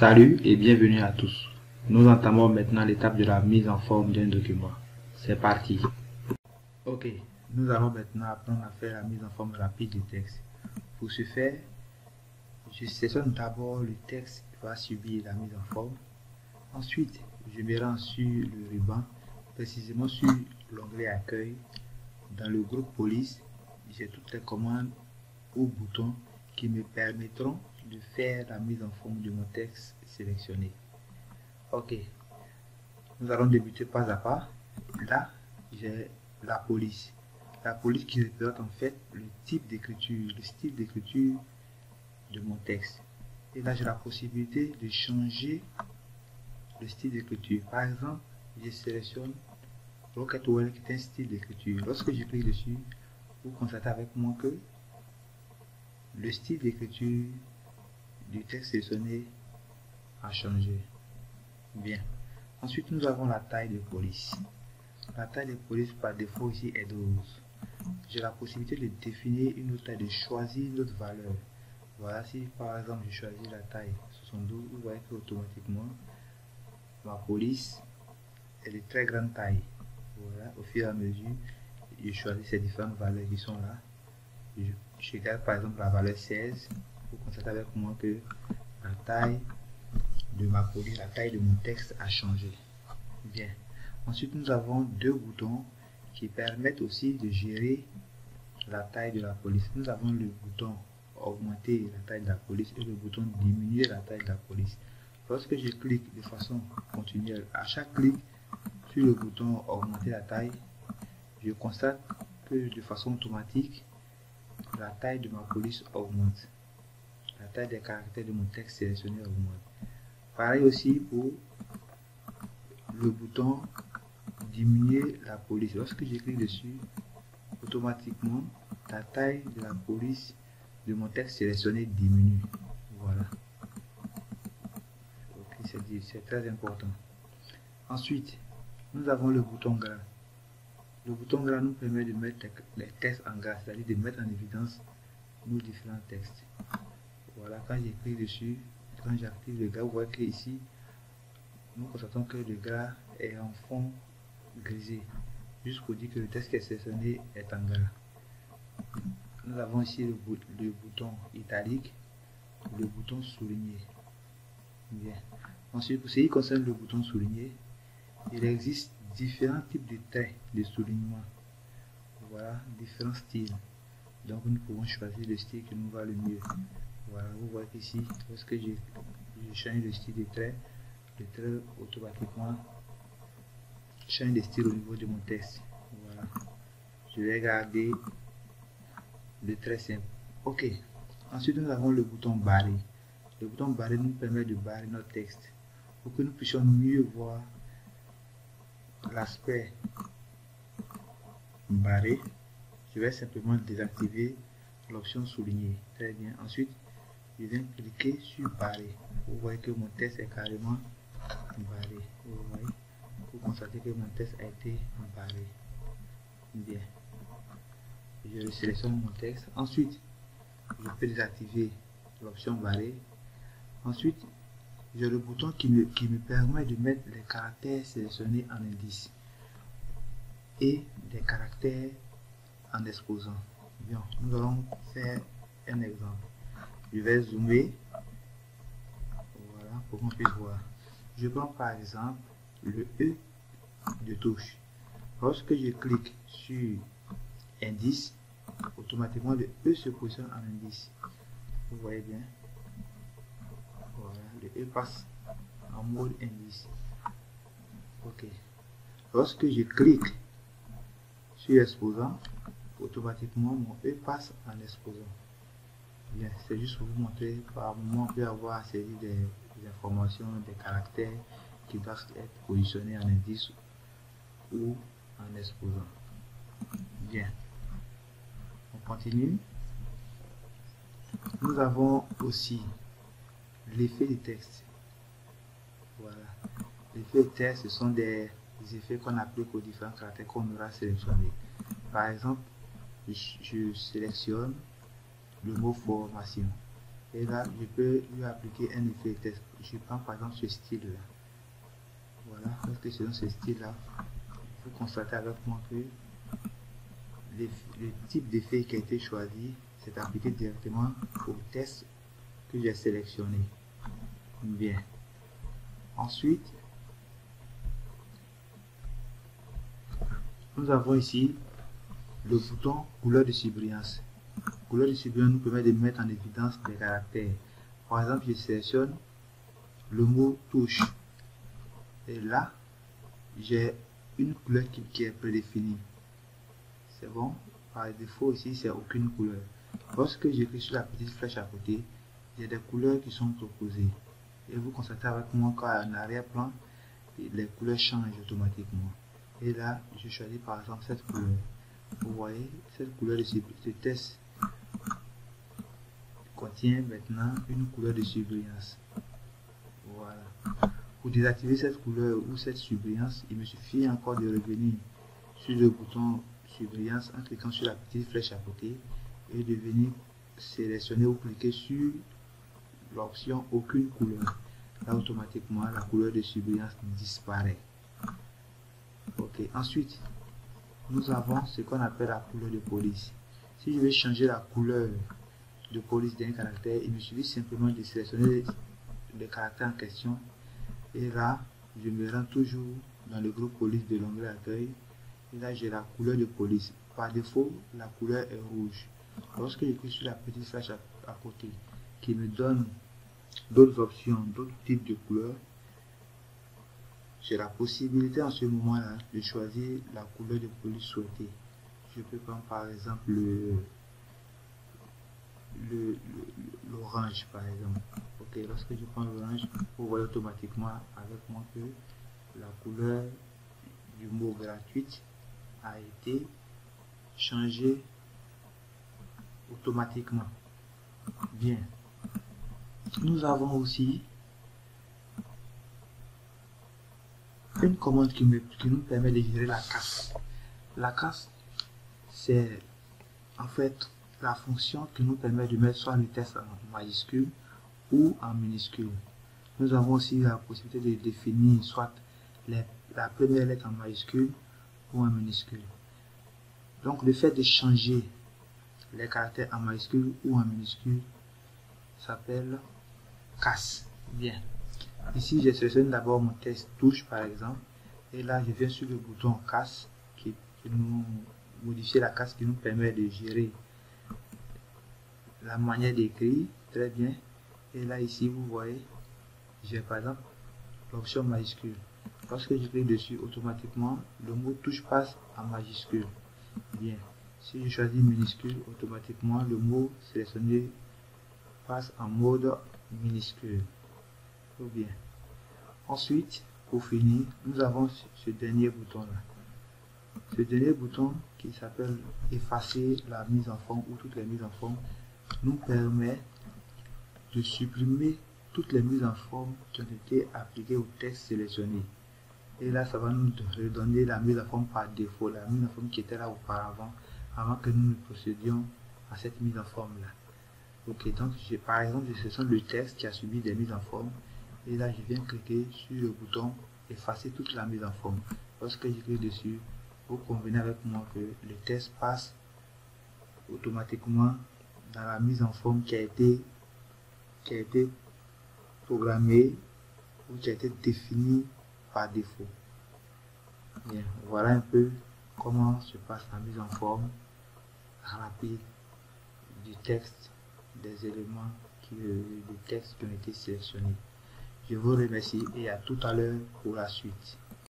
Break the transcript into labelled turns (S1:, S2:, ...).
S1: Salut et bienvenue à tous. Nous entamons maintenant l'étape de la mise en forme d'un document. C'est parti. Ok, nous allons maintenant apprendre à faire la mise en forme rapide du texte. Pour ce faire, je sélectionne d'abord le texte qui va subir la mise en forme. Ensuite, je me rends sur le ruban, précisément sur l'onglet Accueil. Dans le groupe Police, j'ai toutes les commandes ou boutons qui me permettront de faire la mise en forme de mon texte sélectionné. Ok, nous allons débuter pas à pas. Là, j'ai la police. La police qui représente en fait le type d'écriture, le style d'écriture de mon texte. Et là, j'ai la possibilité de changer le style d'écriture. Par exemple, je sélectionne Rocketwell qui est un style d'écriture. Lorsque je clique dessus, vous constatez avec moi que le style d'écriture du texte sélectionné a changé. Bien. Ensuite, nous avons la taille de police. La taille de police par défaut ici est 12. J'ai la possibilité de définir une autre taille, de choisir une autre valeur. Voilà, si par exemple je choisis la taille 72, vous voyez que automatiquement ma police est de très grande taille. Voilà, au fur et à mesure, je choisis ces différentes valeurs qui sont là. Je garde par exemple la valeur 16. Vous constatez avec moi que la taille de ma police, la taille de mon texte a changé. Bien. Ensuite, nous avons deux boutons qui permettent aussi de gérer la taille de la police. Nous avons le bouton augmenter la taille de la police et le bouton diminuer la taille de la police. Lorsque je clique de façon continuelle, à chaque clic sur le bouton augmenter la taille, je constate que de façon automatique, la taille de ma police augmente. La taille des caractères de mon texte sélectionné augmente. Pareil aussi pour le bouton diminuer la police. Lorsque je clique dessus, automatiquement la taille de la police de mon texte sélectionné diminue. Voilà. Ok, c'est très important. Ensuite, nous avons le bouton gras. Le bouton gras nous permet de mettre les textes en gras, c'est-à-dire de mettre en évidence nos différents textes. Voilà, quand j'écris dessus, quand j'active le gras, vous voyez qu'ici, nous constatons que le gras est en fond grisé, juste pour dire que le texte qui est sélectionné est en gras. Nous avons ici le bouton italique, le bouton souligné. Bien. Ensuite, pour ce qui concerne le bouton souligné, il existe différents types de traits de soulignement. Voilà, différents styles. Donc, nous pouvons choisir le style qui nous va le mieux. Voilà, vous voyez ici, lorsque je change le style de trait, le trait automatiquement change de style au niveau de mon texte. Voilà, je vais garder le trait simple. Ok, ensuite nous avons le bouton barrer. Le bouton barrer nous permet de barrer notre texte pour que nous puissions mieux voir l'aspect barré. Je vais simplement désactiver l'option souligner. Très bien. Ensuite, je viens cliquer sur barrer. Vous voyez que mon texte est carrément barré. Vous voyez, vous constatez que mon texte a été barré. Bien. Je sélectionne mon texte. Ensuite, je peux désactiver l'option barré. Ensuite, j'ai le bouton qui me permet de mettre les caractères sélectionnés en indice et des caractères en exposant. Bien, nous allons faire un exemple. Je vais zoomer, voilà, pour qu'on puisse voir. Je prends par exemple le E de touche. Lorsque je clique sur indice, automatiquement le E se positionne en indice. Vous voyez bien. Voilà, le E passe en mode indice. Ok. Lorsque je clique sur exposant, automatiquement mon E passe en exposant. Bien, c'est juste pour vous montrer par moment on peut avoir à saisir des informations, des caractères qui doivent être positionnés en indice ou en exposant. Bien, on continue. Nous avons aussi l'effet de texte. Voilà, l'effet de texte, ce sont des effets qu'on applique aux différents caractères qu'on aura sélectionnés. Par exemple, je sélectionne le mot formation et là je peux lui appliquer un effet de texte. je prends par exemple ce style là. Voilà, parce que selon ce style là, vous constatez avec moi que le type d'effet qui a été choisi s'est appliqué directement au test que j'ai sélectionné. Bien. Ensuite, nous avons ici le bouton couleur de surbrillance. Couleur de surbrillance nous permet de mettre en évidence des caractères. Par exemple, je sélectionne le mot touche. Et là, j'ai une couleur qui est prédéfinie. C'est bon. Par défaut ici, c'est aucune couleur. Lorsque j'écris sur la petite flèche à côté, j'ai des couleurs qui sont proposées. Et vous constatez avec moi qu'en arrière-plan, les couleurs changent automatiquement. Et là, je choisis par exemple cette couleur. Vous voyez, cette couleur de test contient maintenant une couleur de surbrillance. Voilà. Pour désactiver cette couleur ou cette surbrillance, il me suffit encore de revenir sur le bouton surbrillance en cliquant sur la petite flèche à côté et de venir sélectionner ou cliquer sur l'option aucune couleur. Là, automatiquement, la couleur de surbrillance disparaît. Ok, ensuite, nous avons ce qu'on appelle la couleur de police. Si je veux changer la couleur de police d'un caractère, il me suffit simplement de sélectionner le caractère en question. Et là, je me rends toujours dans le groupe police de l'onglet accueil. Et là, j'ai la couleur de police. Par défaut, la couleur est rouge. Lorsque je clique sur la petite flèche à côté, qui me donne d'autres options, d'autres types de couleurs, j'ai la possibilité en ce moment-là de choisir la couleur de police souhaitée. Je peux prendre par exemple l'orange par exemple. Ok, lorsque je prends l'orange, vous voyez automatiquement avec moi que la couleur du mot gratuite a été changée automatiquement. Bien. Nous avons aussi une commande qui nous permet de gérer la casse. La casse, c'est en fait la fonction qui nous permet de mettre soit le texte en majuscule ou en minuscule. Nous avons aussi la possibilité de définir soit la première lettre en majuscule ou en minuscule. Donc le fait de changer les caractères en majuscule ou en minuscule s'appelle casse. Bien. Ici, je sélectionne d'abord mon texte touche par exemple. Et là, je viens sur le bouton casse qui nous modifie la casse qui nous permet de gérer la manière d'écrire. Très bien. Et là, ici, vous voyez, j'ai par exemple l'option majuscule. Lorsque je clique dessus, automatiquement, le mot touche passe en majuscule. Bien. Si je choisis minuscule, automatiquement, le mot sélectionné passe en mode minuscule. Tout bien. Ensuite, pour finir, nous avons ce dernier bouton là. Ce dernier bouton qui s'appelle effacer la mise en forme ou toutes les mises en forme nous permet de supprimer toutes les mises en forme qui ont été appliquées au texte sélectionné. Et là, ça va nous redonner la mise en forme par défaut, la mise en forme qui était là auparavant, avant que nous ne procédions à cette mise en forme là. Ok, donc par exemple, je sélectionne le texte qui a subi des mises en forme. Et là, je viens cliquer sur le bouton effacer toute la mise en forme. Lorsque je clique dessus, vous convenez avec moi que le texte passe automatiquement dans la mise en forme qui a été programmée ou qui a été définie par défaut. Bien, voilà un peu comment se passe la mise en forme rapide du texte, des éléments des textes qui ont été sélectionnés. Je vous remercie et à tout à l'heure pour la suite.